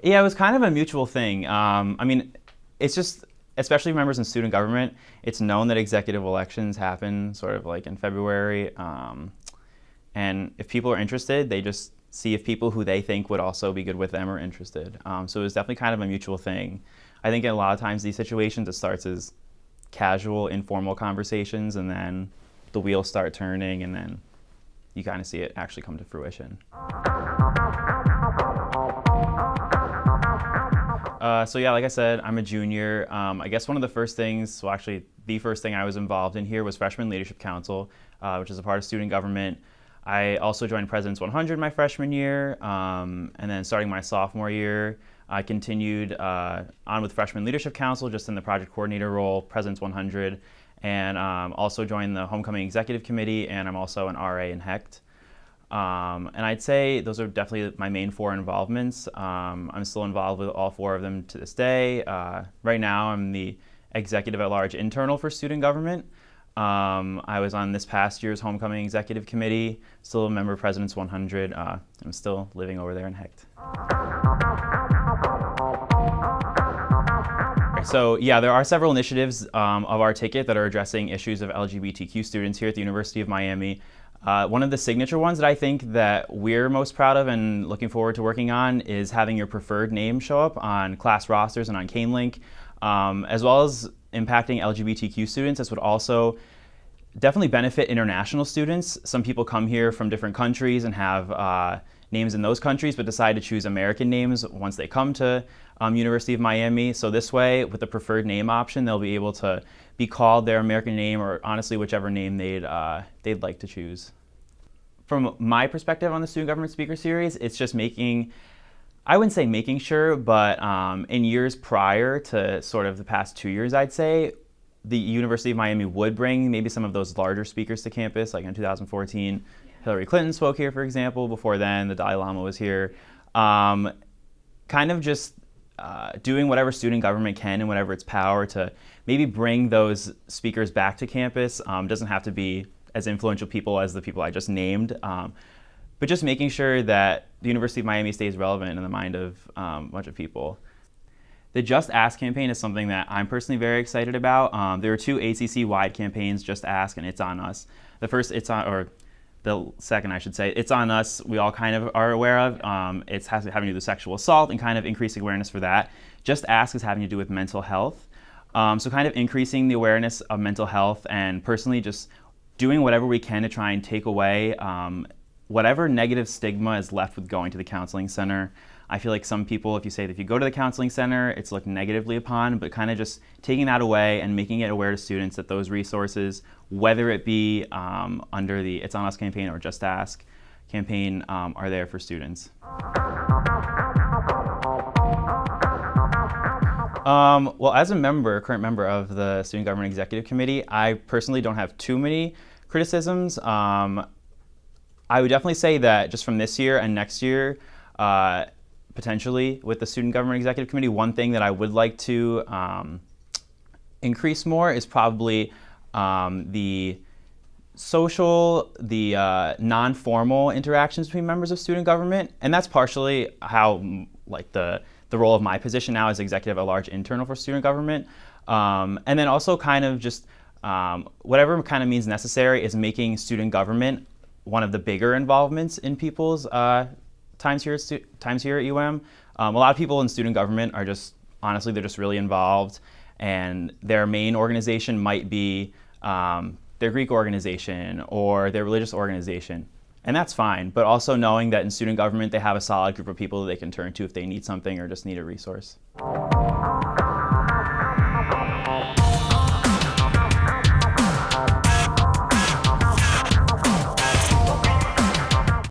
Yeah, it was kind of a mutual thing. I mean, it's just, especially members in student government, it's known that executive elections happen sort of like in February. And if people are interested, they just see if people who they think would also be good with them are interested. So it was definitely kind of a mutual thing. I think in a lot of times these situations, it starts as casual, informal conversations, and then the wheels start turning, and then you kind of see it actually come to fruition. So yeah, like I said, I'm a junior. I guess one of the first things, well actually the first thing I was involved in here was Freshman Leadership Council, which is a part of student government. I also joined President's 100 my freshman year, and then starting my sophomore year, I continued on with Freshman Leadership Council, just in the project coordinator role, President's 100, and also joined the Homecoming Executive Committee, and I'm also an RA in HECT. And I'd say those are definitely my main 4 involvements. I'm still involved with all 4 of them to this day. Right now, I'm the Executive at Large Internal for Student Government. I was on this past year's Homecoming Executive Committee, still a member of President's 100. I'm still living over there in HECT. So yeah, there are several initiatives of our ticket that are addressing issues of LGBTQ students here at the University of Miami. One of the signature ones that I think that we're most proud of and looking forward to working on is having your preferred name show up on class rosters and on CaneLink, as well as impacting LGBTQ students. This would also definitely benefit international students. Some people come here from different countries and have names in those countries, but decide to choose American names once they come to University of Miami. So this way, with the preferred name option, they'll be able to be called their American name, or honestly whichever name they'd like to choose. From my perspective on the Student Government Speaker Series, it's just making, I wouldn't say making sure, but in years prior to sort of the past 2 years, I'd say, the University of Miami would bring maybe some of those larger speakers to campus, like in 2014. Hillary Clinton spoke here, for example. Before then, the Dalai Lama was here. Kind of just doing whatever student government can and whatever its power to maybe bring those speakers back to campus. Doesn't have to be as influential people as the people I just named, but just making sure that the University of Miami stays relevant in the mind of a bunch of people. The Just Ask campaign is something that I'm personally very excited about. There are 2 ACC-wide campaigns, Just Ask and It's On Us. The first, the second, I should say, It's On Us, we all kind of are aware of. It's having to do with sexual assault and kind of increasing awareness for that. Just Ask is having to do with mental health. So kind of increasing the awareness of mental health, and personally just doing whatever we can to try and take away whatever negative stigma is left with going to the counseling center. I feel like some people, if you go to the counseling center, it's looked negatively upon, but kind of just taking that away and making it aware to students that those resources, whether it be under the It's On Us campaign or Just Ask campaign, are there for students. Well, as a current member of the Student Government Executive Committee, I personally don't have too many criticisms. I would definitely say that just from this year and next year, potentially with the Student Government Executive Committee, one thing that I would like to increase more is probably the non-formal interactions between members of student government. And that's partially how the role of my position now as Executive at Large Internal for Student Government. And then also kind of just whatever kind of means necessary is making student government one of the bigger involvements in people's times here at UM. A lot of people in student government are just, honestly, they're just really involved, and their main organization might be their Greek organization or their religious organization. And that's fine, but also knowing that in student government they have a solid group of people that they can turn to if they need something or just need a resource.